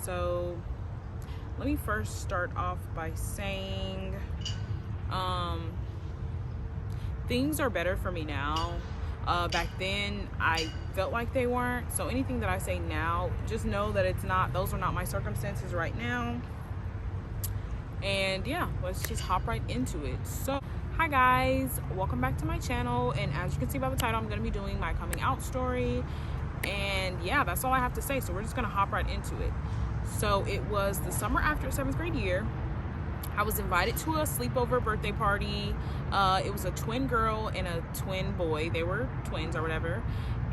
So let me first start off by saying things are better for me now. Back then I felt like they weren't, so anything that I say now, just know that those are not my circumstances right now. And yeah, let's just hop right into it. So hi guys, welcome back to my channel, and as you can see by the title, I'm going to be doing my coming out story. And yeah, that's all I have to say, so we're just going to hop right into it. So it was the summer after 7th grade year. I was invited to a sleepover birthday party. It was a twin girl and a twin boy. They were twins or whatever.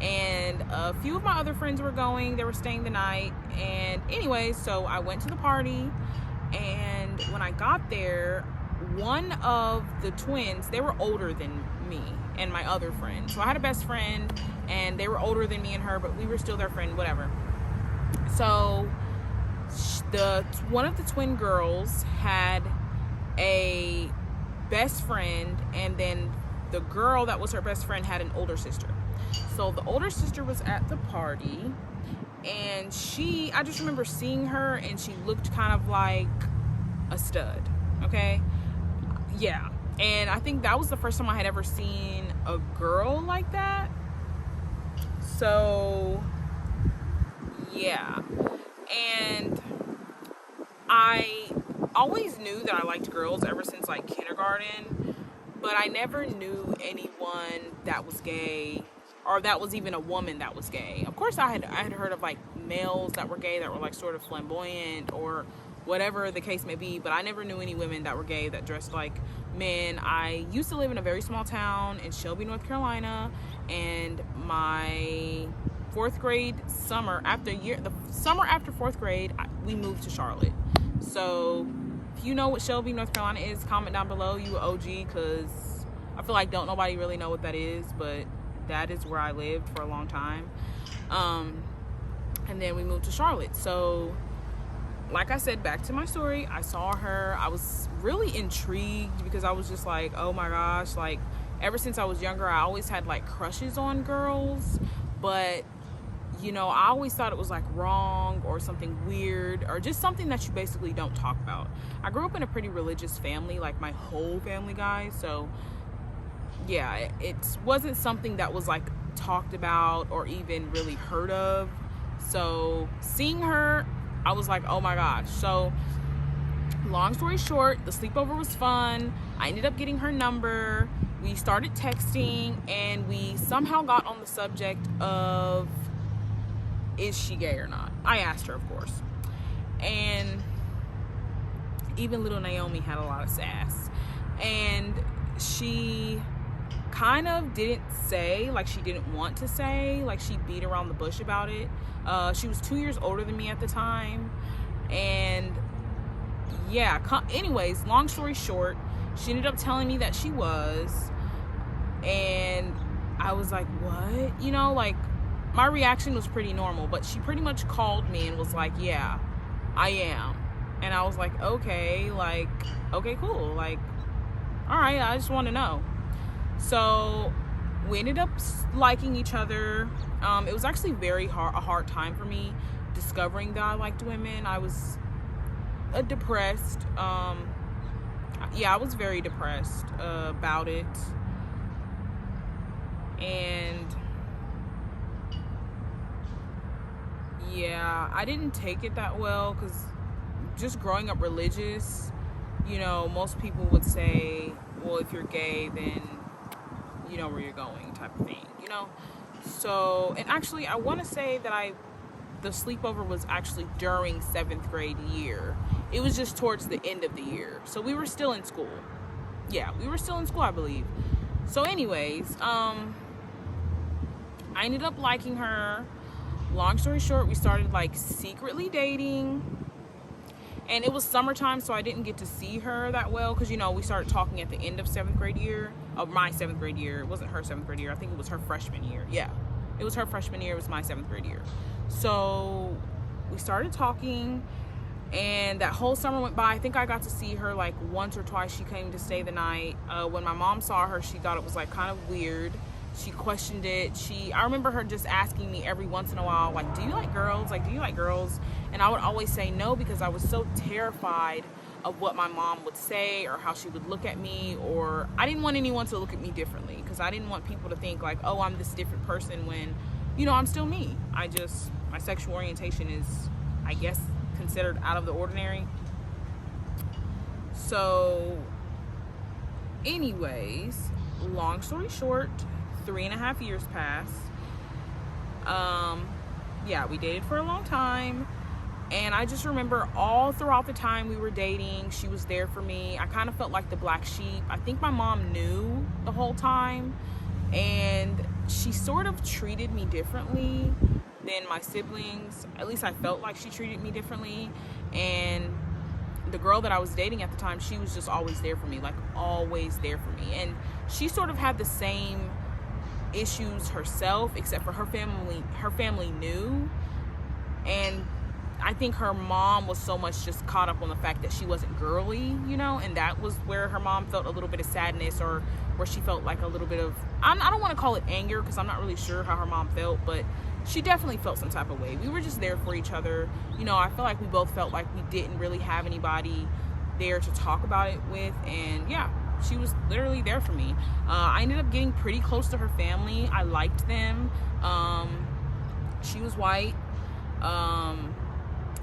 And a few of my other friends were going. They were staying the night. And anyway, so I went to the party. And when I got there, one of the twins, they were older than me and my other friend. So I had a best friend, and they were older than me and her, but we were still their friend, whatever. So one of the twin girls had a best friend, and then the girl that was her best friend had an older sister. So the older sister was at the party, and I just remember seeing her, and she looked kind of like a stud, okay? Yeah, and I think that was the first time I had ever seen a girl like that. So yeah, and I always knew that I liked girls ever since like kindergarten, but I never knew anyone that was gay, or that was even a woman that was gay. Of course I had heard of like males that were gay, that were like sort of flamboyant or whatever the case may be, but I never knew any women that were gay that dressed like men. I used to live in a very small town in Shelby, North Carolina, and my fourth grade summer, the summer after fourth grade, we moved to Charlotte. So if you know what Shelby, North Carolina is, comment down below. You an OG, because I feel like don't nobody really know what that is, but that is where I lived for a long time. And then we moved to Charlotte. So like I said, back to my story, I saw her. I was really intrigued because I was just like, oh my gosh, like ever since I was younger, I always had like crushes on girls, but you know, I always thought it was like wrong or something weird or just something that you basically don't talk about. I grew up in a pretty religious family, like my whole family, guys. So yeah, it wasn't something that was like talked about or even really heard of. So seeing her, I was like, oh my gosh. So long story short, the sleepover was fun. I ended up getting her number. We started texting, and we somehow got on the subject of, is she gay or not? I asked her, of course. And even little Naomi had a lot of sass. And she kind of didn't say, like she didn't want to say, like she beat around the bush about it. She was 2 years older than me at the time. And yeah, anyways, long story short, she ended up telling me that she was. And I was like, what? You know, like, my reaction was pretty normal, but she pretty much called me and was like, yeah, I am. And I was like, okay, cool. Like, all right, I just want to know. So we ended up liking each other. It was actually a hard time for me discovering that I liked women. I was depressed. Yeah, I was very depressed about it. And yeah, I didn't take it that well, because just growing up religious, you know, most people would say, well, if you're gay, then you know where you're going, type of thing, you know. So, and actually I want to say that the sleepover was actually during 7th grade year. It was just towards the end of the year, so we were still in school. Yeah, we were still in school, I believe. So anyways, I ended up liking her. Long story short, we started like secretly dating, and it was summertime, so I didn't get to see her that well, because you know, we started talking at the end of 7th grade year, of my 7th grade year. It wasn't her 7th grade year, I think it was her freshman year. Yeah, it was her freshman year, it was my 7th grade year. So we started talking, and that whole summer went by. I think I got to see her like once or twice. She came to stay the night. When my mom saw her, she thought it was like kind of weird. She questioned it. I remember her just asking me every once in a while, like, do you like girls? Like, do you like girls? And I would always say no because I was so terrified of what my mom would say or how she would look at me, or I didn't want anyone to look at me differently because I didn't want people to think like, oh, I'm this different person when, I'm still me. My sexual orientation is, I guess, considered out of the ordinary. So anyways, long story short, 3.5 years passed. We dated for a long time. And I just remember all throughout the time we were dating, she was there for me. I kind of felt like the black sheep. I think my mom knew the whole time. And she sort of treated me differently than my siblings. At least I felt like she treated me differently. And the girl that I was dating at the time, she was just always there for me, like always there for me. And she sort of had the same issues herself, except for her family knew. And I think her mom was so much just caught up on the fact that she wasn't girly, and that was where her mom felt a little bit of sadness, or where she felt like a little bit of, I don't want to call it anger because I'm not really sure how her mom felt, but she definitely felt some type of way. We were just there for each other. I feel like we both felt like we didn't really have anybody there to talk about it with, and yeah, she was literally there for me. I ended up getting pretty close to her family. I liked them. She was white.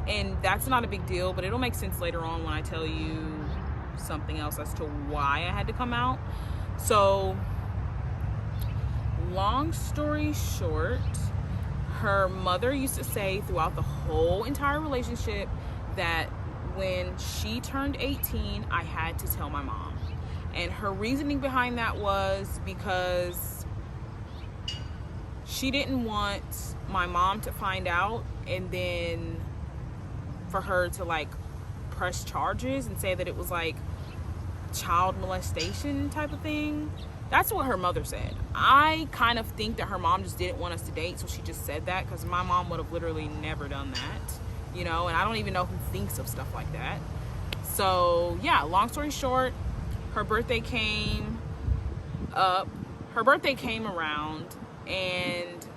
And that's not a big deal, but it'll make sense later on when I tell you something else as to why I had to come out. So, long story short, her mother used to say throughout the whole entire relationship that when she turned 18, I had to tell my mom. And her reasoning behind that was because she didn't want my mom to find out and then for her to like press charges and say that it was like child molestation type of thing. That's what her mother said. I kind of think that her mom just didn't want us to date, so she just said that, because my mom would have literally never done that, and I don't even know who thinks of stuff like that. So yeah, long story short, her birthday came around, and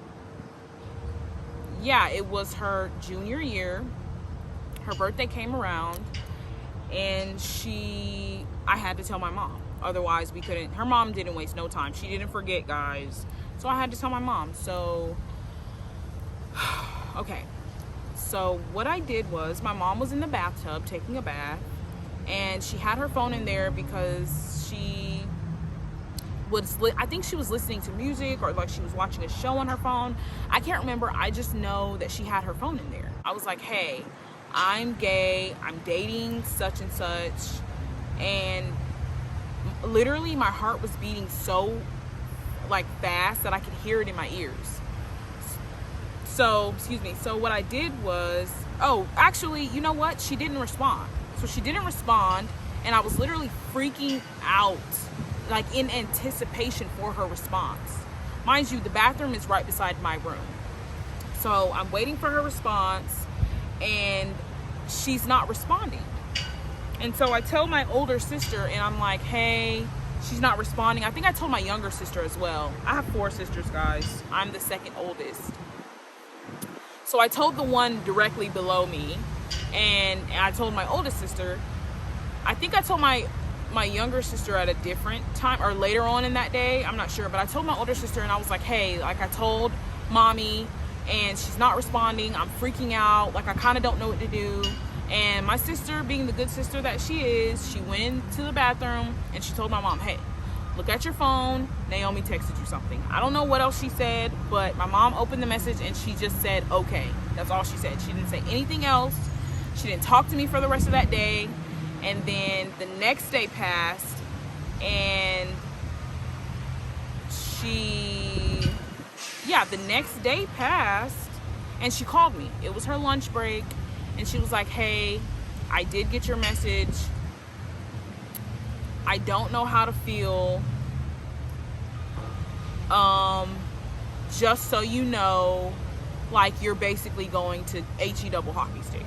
yeah, it was her junior year. Her birthday came around, and I had to tell my mom. Otherwise, we couldn't. Her mom didn't waste no time. She didn't forget, guys. So I had to tell my mom. So, okay. So what I did was, my mom was in the bathtub taking a bath, and she had her phone in there because I think she was listening to music, or like she was watching a show on her phone. I can't remember. I just know that she had her phone in there. I was like, hey, I'm gay, I'm dating such and such, and literally my heart was beating so like fast that I could hear it in my ears. So what I did was, actually, you know what? She didn't respond. So she didn't respond, and I was literally freaking out, like in anticipation for her response. Mind you, the bathroom is right beside my room. So I'm waiting for her response, and she's not responding. And so I tell my older sister, and I'm like, hey, she's not responding. I think I told my younger sister as well. I have 4 sisters, guys. I'm the second oldest. So I told the one directly below me, and I told my oldest sister. I think I told my younger sister at a different time, or later on in that day, I'm not sure, but I told my older sister, and I was like, hey, like I told mommy, and she's not responding. I'm freaking out. Like, I kind of don't know what to do. And my sister, being the good sister that she is, she went into the bathroom and she told my mom, hey, look at your phone. Naomi texted you something. I don't know what else she said, but my mom opened the message and she just said, okay. That's all she said. She didn't say anything else. She didn't talk to me for the rest of that day. And then the next day passed, and the next day passed, and she called me. It was her lunch break, and she was like, hey, I did get your message. I don't know how to feel. Just so you know, like, you're basically going to HE double hockey sticks.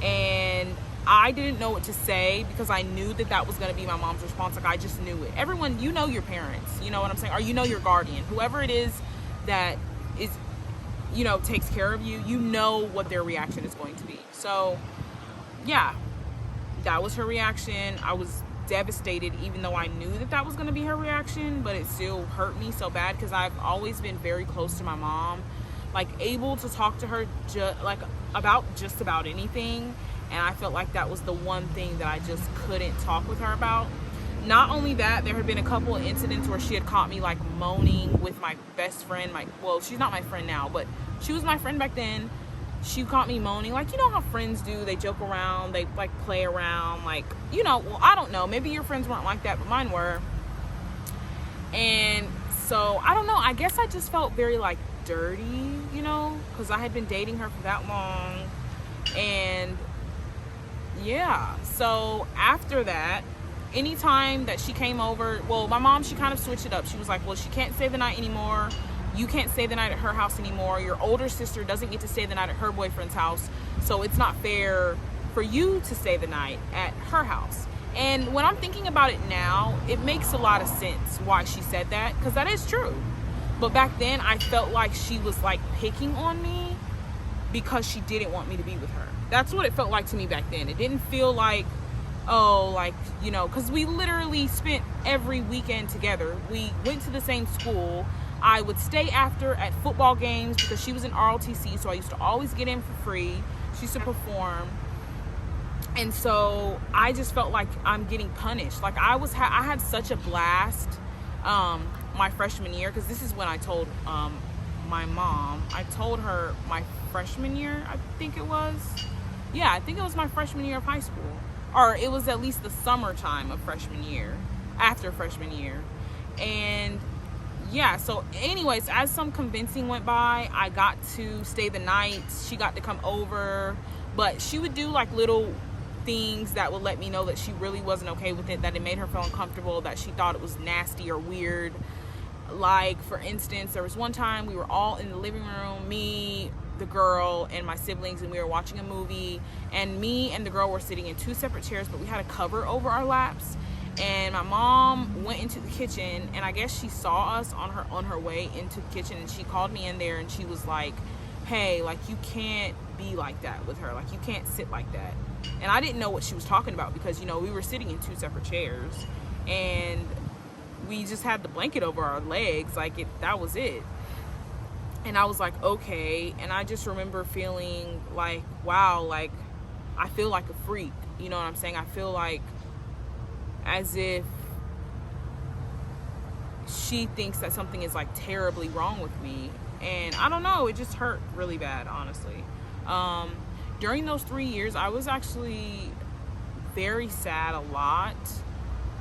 And I didn't know what to say, because I knew that was going to be my mom's response. Like, I just knew it. Everyone, you know your parents, you know what I'm saying? Or you know your guardian, whoever it is that is you know, takes care of you, you know what their reaction is going to be. So yeah, that was her reaction. I was devastated, even though I knew that that was going to be her reaction, but it still hurt me so bad because I've always been very close to my mom, like able to talk to her about just about anything, and I felt like that was the one thing that I just couldn't talk with her about. Not only that, there had been a couple of incidents where she had caught me like moaning with my best friend, well, she's not my friend now, but she was my friend back then. She caught me moaning, like, you know how friends do, they joke around, they like play around, like, you know, well, I don't know, maybe your friends weren't like that, but mine were. And so I don't know, I guess I just felt very like dirty, you know, because I had been dating her for that long. And yeah, so after that, anytime that she came over, well, my mom, she kind of switched it up. She was like, well, she can't stay the night anymore. You can't stay the night at her house anymore. Your older sister doesn't get to stay the night at her boyfriend's house. So it's not fair for you to stay the night at her house. And when I'm thinking about it now, it makes a lot of sense why she said that, because that is true. But back then I felt like she was like picking on me because she didn't want me to be with her. That's what it felt like to me back then. It didn't feel like, oh, like, you know, because we literally spent every weekend together. We went to the same school. I would stay after at football games because she was in ROTC, so I used to always get in for free. She used to perform. And so I just felt like I'm getting punished. Like I had such a blast my freshman year, because this is when I told my mom. I told her my freshman year, I think it was. Yeah, I think it was my freshman year of high school. Or it was at least the summertime of freshman year, after freshman year. And yeah, so anyways, as some convincing went by, I got to stay the night. She got to come over, but she would do like little things that would let me know that she really wasn't okay with it, that it made her feel uncomfortable, that she thought it was nasty or weird. Like, for instance, there was one time we were all in the living room, me, the girl, and my siblings, and we were watching a movie, and me and the girl were sitting in two separate chairs, but we had a cover over our laps. And my mom went into the kitchen, and I guess she saw us on her way into the kitchen, and she called me in there, and she was like, hey, like, you can't be like that with her, like, you can't sit like that. And I didn't know what she was talking about, because, you know, we were sitting in two separate chairs, and we just had the blanket over our legs, like, that was it. And I was like, okay. And I just remember feeling like, wow, like, I feel like a freak, you know what I'm saying? I feel like as if she thinks that something is like terribly wrong with me. And I don't know, it just hurt really bad, honestly. During those 3 years, I was actually very sad a lot.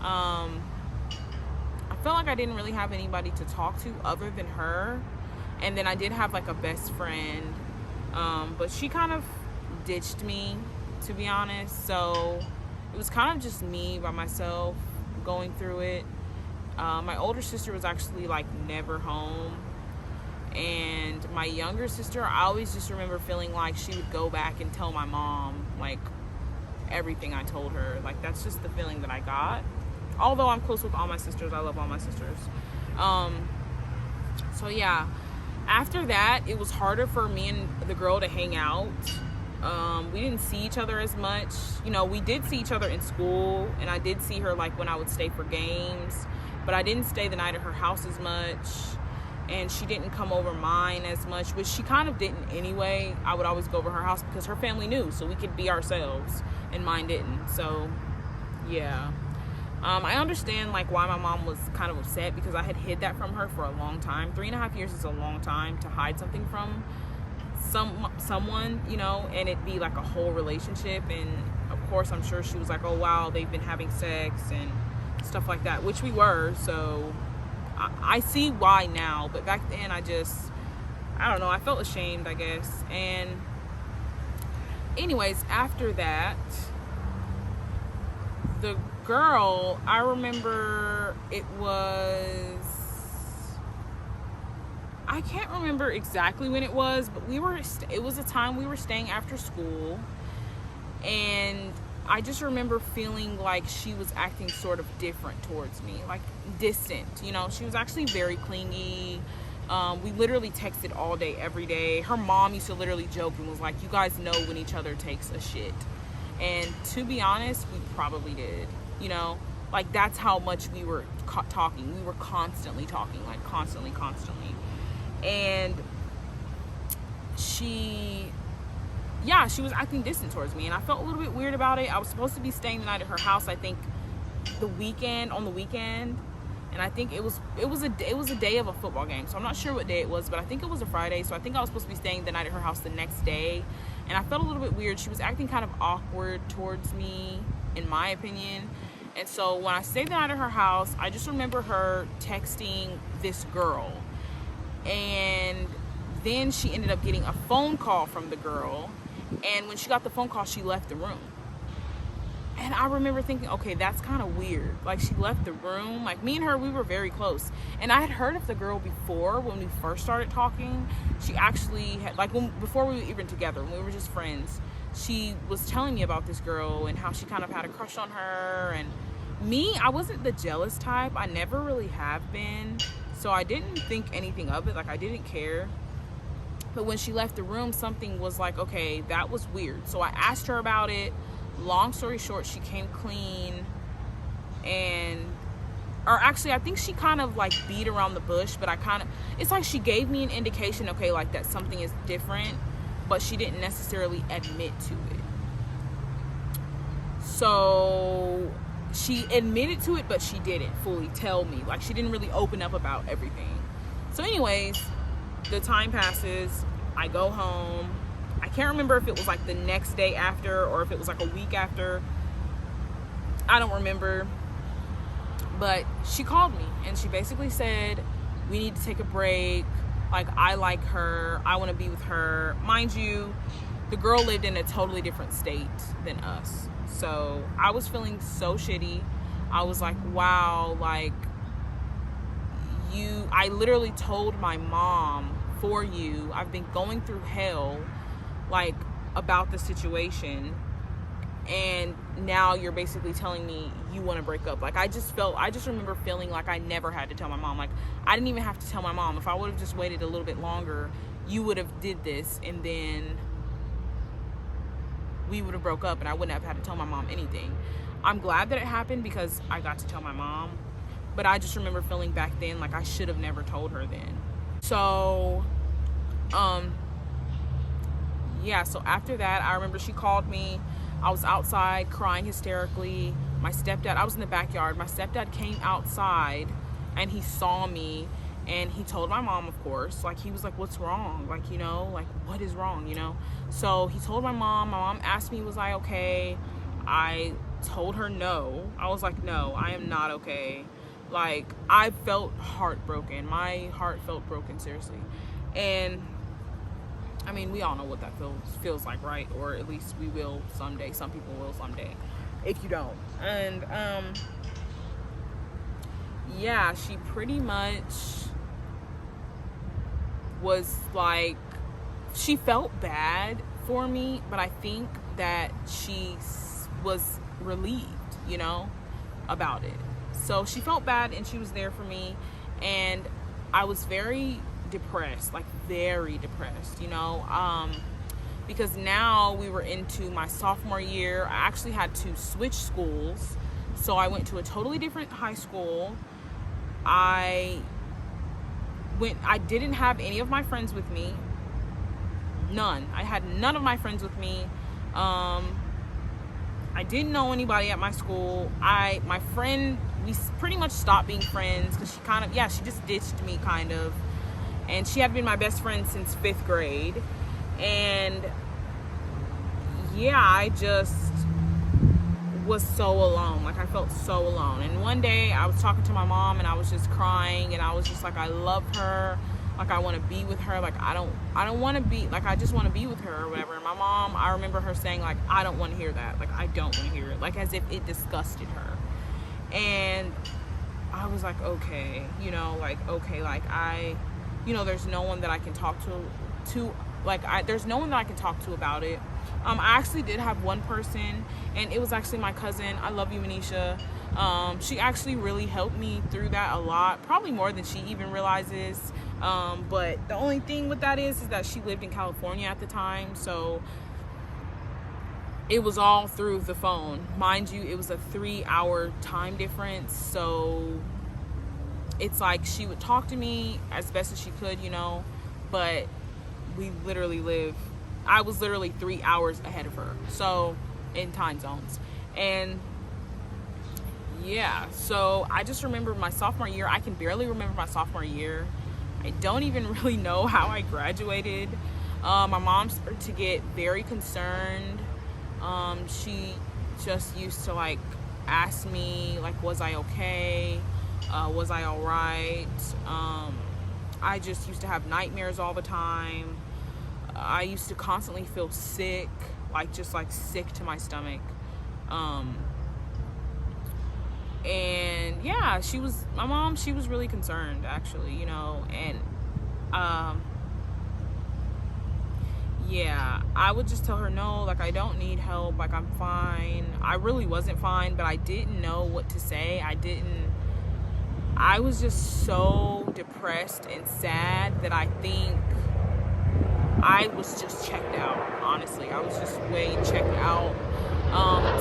I felt like I didn't really have anybody to talk to other than her. And then I did have like a best friend, but she kind of ditched me, to be honest. So it was kind of just me by myself going through it. My older sister was actually like never home. And my younger sister, I always just remember feeling like she would go back and tell my mom like everything I told her. Like, that's just the feeling that I got. Although I'm close with all my sisters, I love all my sisters. So yeah, after that, it was harder for me and the girl to hang out. We didn't see each other as much. You know, we did see each other in school, and I did see her like when I would stay for games, but I didn't stay the night at her house as much, and she didn't come over mine as much, which she kind of didn't anyway. I would always go over her house because her family knew, so we could be ourselves, and mine didn't. So yeah. I understand like why my mom was kind of upset, because I had hid that from her for a long time. 3.5 years is a long time to hide something from someone, you know, and it be like a whole relationship. And of course, I'm sure she was like, oh wow, they've been having sex and stuff like that, which we were. So I see why now, but back then I don't know, I felt ashamed, I guess. And anyways, after that, the girl, I remember I can't remember exactly when it was, but it was a time we were staying after school, and I just remember feeling like she was acting sort of different towards me, like distant, you know. She was actually very clingy, We literally texted all day, every day. Her mom used to literally joke and was like, you guys know when each other takes a shit. And to be honest, we probably did, you know? Like, that's how much we were talking. We were constantly talking, like constantly. And she was acting distant towards me, and I felt a little bit weird about it. I was supposed to be staying the night at her house, I think on the weekend, and I think it was a day of a football game, so I'm not sure what day it was, but I think it was a Friday, so I think I was supposed to be staying the night at her house the next day, and I felt a little bit weird. She was acting kind of awkward towards me, in my opinion. And so when I stayed the night at her house, I just remember her texting this girl, and then she ended up getting a phone call from the girl, and when she got the phone call, she left the room. And I remember thinking, okay, that's kind of weird. Like, she left the room. Like, me and her, we were very close. And I had heard of the girl before when we first started talking. She actually had, like, before we were even together, when we were just friends, she was telling me about this girl and how she kind of had a crush on her. And me, I wasn't the jealous type. I never really have been. So I didn't think anything of it. Like, I didn't care. But when she left the room, something was like, okay, that was weird. So I asked her about it. Long story short, she came clean, or actually, I think she kind of like beat around the bush, but it's like she gave me an indication, okay, like that something is different, but she didn't necessarily admit to it. So she admitted to it, but she didn't fully tell me. Like, she didn't really open up about everything. So anyways, the time passes, I go home. I can't remember if it was like the next day after or if it was like a week after. I don't remember. But she called me and she basically said, we need to take a break. Like, I like her. I want to be with her. Mind you, the girl lived in a totally different state than us. So I was feeling so shitty. I was like, wow, like, I literally told my mom for you. I've been going through hell, like, about the situation, and now you're basically telling me you want to break up. Like, I just remember feeling like I never had to tell my mom. Like, I didn't even have to tell my mom. If I would have just waited a little bit longer, you would have did this, and then we would have broke up, and I wouldn't have had to tell my mom anything. I'm glad that it happened because I got to tell my mom, but I just remember feeling back then like I should have never told her then. So, yeah, so after that, I remember she called me. I was outside crying hysterically. My stepdad, I was in the backyard. My stepdad came outside and he saw me and he told my mom, of course. Like, he was like, what's wrong? Like, you know, like, what is wrong, you know? So he told my mom. My mom asked me, was I okay? I told her no. I was like, no, I am not okay. Like, I felt heartbroken. My heart felt broken, seriously. And I mean, we all know what that feels like, right? Or at least we will someday. Some people will someday, if you don't. And yeah, she pretty much was like, she felt bad for me, but I think that she was relieved, you know, about it. So she felt bad and she was there for me, and I was very depressed, like very depressed, you know, because now we were into my sophomore year. I actually had to switch schools, so I went to a totally different high school. I didn't have any of my friends with me. None. I had none of my friends with me. I didn't know anybody at my school. My friend, we pretty much stopped being friends because she just ditched me kind of. And she had been my best friend since 5th grade. And yeah, I just was so alone. Like, I felt so alone. And one day I was talking to my mom and I was just crying and I was just like, I love her. Like, I want to be with her. Like, I don't want to be, like, I just want to be with her or whatever. And my mom, I remember her saying, like, I don't want to hear that. Like, I don't want to hear it. Like, as if it disgusted her. And I was like, okay, you know, like, okay, like, there's no one that I can talk to there's no one that I can talk to about it. I actually did have one person, and it was actually my cousin. I love you, Manisha. She actually really helped me through that a lot, probably more than she even realizes. But the only thing with that is that she lived in California at the time, so it was all through the phone. Mind you, it was a 3-hour time difference, so it's like she would talk to me as best as she could, but I was literally 3 hours ahead of her, so in time zones. And yeah, so I just remember my sophomore year. I can barely remember my sophomore year. I don't even really know how I graduated. My mom started to get very concerned. She just used to like ask me like, was I okay? Was I all right? I just used to have nightmares all the time. I used to constantly feel sick, like just like sick to my stomach. And yeah, my mom, she was really concerned actually, and yeah, I would just tell her, no, like I don't need help, like I'm fine. I really wasn't fine, but I didn't know what to say. I was just so depressed and sad that I think I was just checked out. Honestly, I was just way checked out.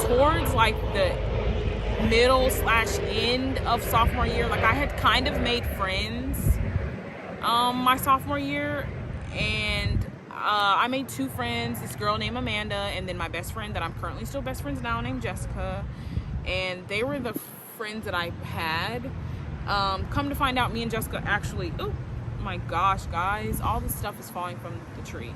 Towards like the middle/end of sophomore year, like I had kind of made friends my sophomore year, and I made 2 friends, this girl named Amanda, and then my best friend that I'm currently still best friends now, named Jessica. And they were the friends that I had. Come to find out, me and Jessica actually, oh my gosh, guys, all this stuff is falling from the tree.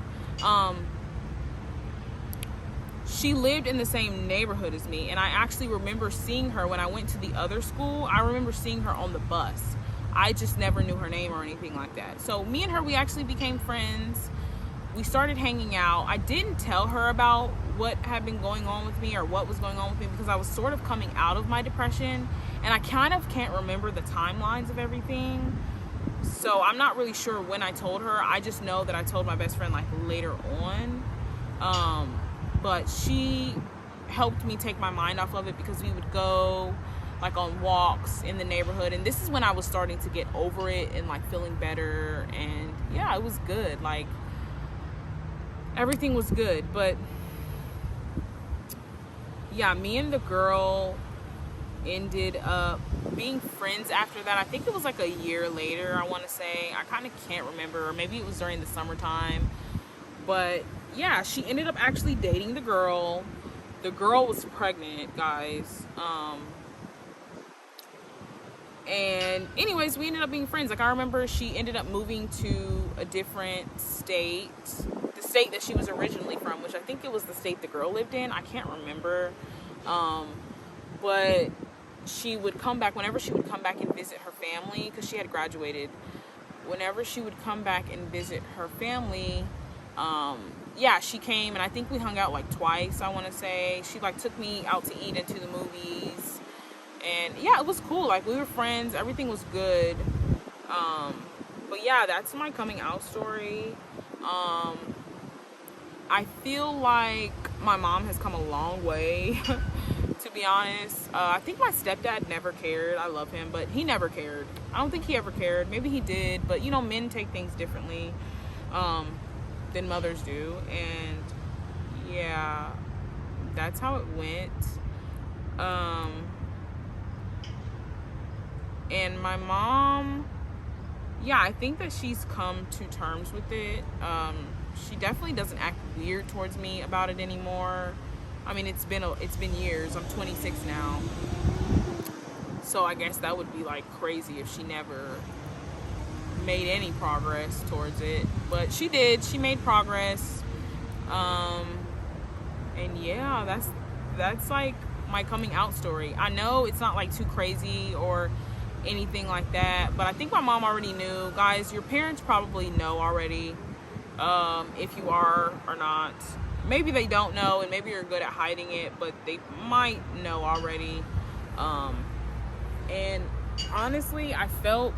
She lived in the same neighborhood as me, and I actually remember seeing her when I went to the other school. I remember seeing her on the bus. I just never knew her name or anything like that. So me and her, we actually became friends. We started hanging out. I didn't tell her about what had been going on with me or what was going on with me because I was sort of coming out of my depression, and I kind of can't remember the timelines of everything. So I'm not really sure when I told her. I just know that I told my best friend like later on. But she helped me take my mind off of it because we would go like on walks in the neighborhood, and this is when I was starting to get over it and like feeling better, and yeah, it was good. Like everything was good. But yeah, me and the girl ended up being friends after that. I think it was like a year later, I want to say. I kind of can't remember, or maybe it was during the summertime. But yeah, she ended up actually dating the girl. The girl was pregnant, guys. And anyways, we ended up being friends. Like I remember she ended up moving to a different state, the state that she was originally from, which I think it was the state the girl lived in. I can't remember. But she would come back, whenever she would come back and visit her family, because she had graduated. Whenever she would come back and visit her family, yeah, she came, and I think we hung out like twice, I want to say. She like took me out to eat and to the movies, and yeah, it was cool. Like we were friends, everything was good. But yeah, that's my coming out story. I feel like my mom has come a long way, to be honest. I think my stepdad never cared. I love him, but he never cared. I don't think he ever cared. Maybe he did, but men take things differently than mothers do. And yeah, that's how it went. And my mom, yeah, I think that she's come to terms with it. She definitely doesn't act weird towards me about it anymore. I mean, it's been years. I'm 26 now. So I guess that would be like crazy if she never made any progress towards it. But she did. She made progress. And yeah, that's like my coming out story. I know it's not like too crazy or anything like that, but I think my mom already knew. Guys, your parents probably know already, if you are or not. Maybe they don't know, and maybe you're good at hiding it, but they might know already. And honestly, I felt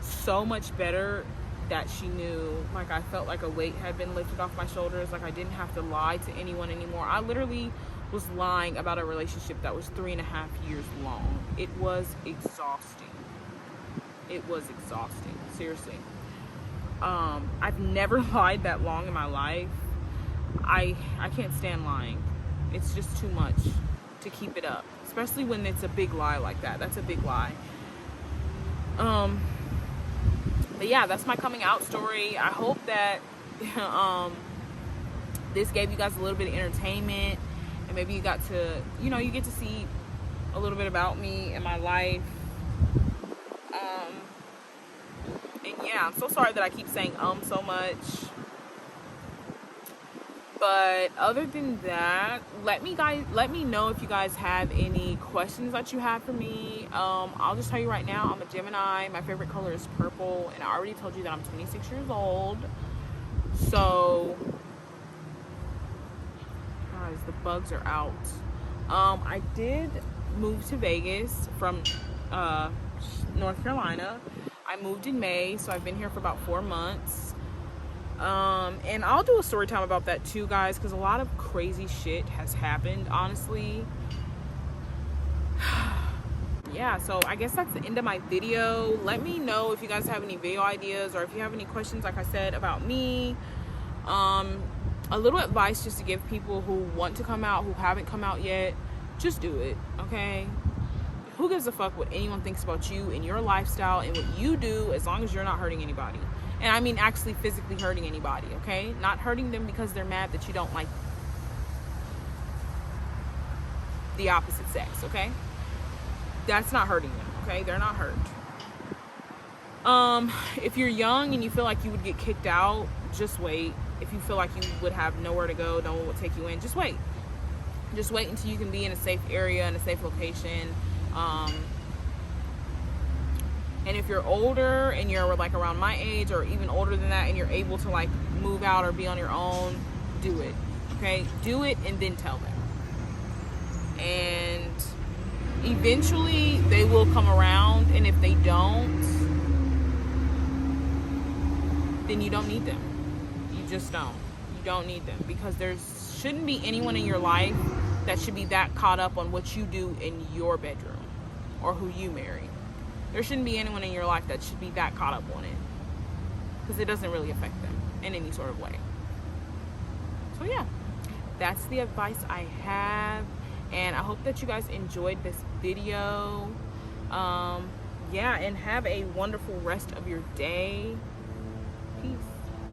so much better that she knew. Like I felt like a weight had been lifted off my shoulders. Like I didn't have to lie to anyone anymore. I literally was lying about a relationship that was 3.5 years long. It was exhausting. It was exhausting, seriously. I've never lied that long in my life. I can't stand lying. It's just too much to keep it up, especially when it's a big lie like that. That's a big lie. But yeah, that's my coming out story. I hope that this gave you guys a little bit of entertainment, and maybe you got to, you get to see a little bit about me and my life. And yeah, I'm so sorry that I keep saying so much. But other than that, let me know if you guys have any questions that you have for me. I'll just tell you right now, I'm a Gemini. My favorite color is purple, and I already told you that I'm 26 years old. So, guys, the bugs are out. I did move to Vegas from North Carolina. I moved in May, so I've been here for about 4 months. And I'll do a story time about that too, guys, because a lot of crazy shit has happened, honestly. Yeah, so I guess that's the end of my video. Let me know if you guys have any video ideas, or if you have any questions, like I said, about me. A little advice just to give people who want to come out, who haven't come out yet: just do it, okay? Who gives a fuck what anyone thinks about you and your lifestyle and what you do, as long as you're not hurting anybody. And I mean actually physically hurting anybody, okay? Not hurting them because they're mad that you don't like the opposite sex, okay? That's not hurting them, okay? They're not hurt. If you're young and you feel like you would get kicked out, just wait. If you feel like you would have nowhere to go, no one would take you in, just wait. Just wait until you can be in a safe area, in a safe location. And if you're older and you're like around my age or even older than that, and you're able to like move out or be on your own, do it, okay? Do it and then tell them. And eventually they will come around, and if they don't, then you don't need them. You just don't. You don't need them, because there shouldn't be anyone in your life that should be that caught up on what you do in your bedroom or who you marry. There shouldn't be anyone in your life that should be that caught up on it, because it doesn't really affect them in any sort of way. So yeah, that's the advice I have, and I hope that you guys enjoyed this video. Yeah, and have a wonderful rest of your day.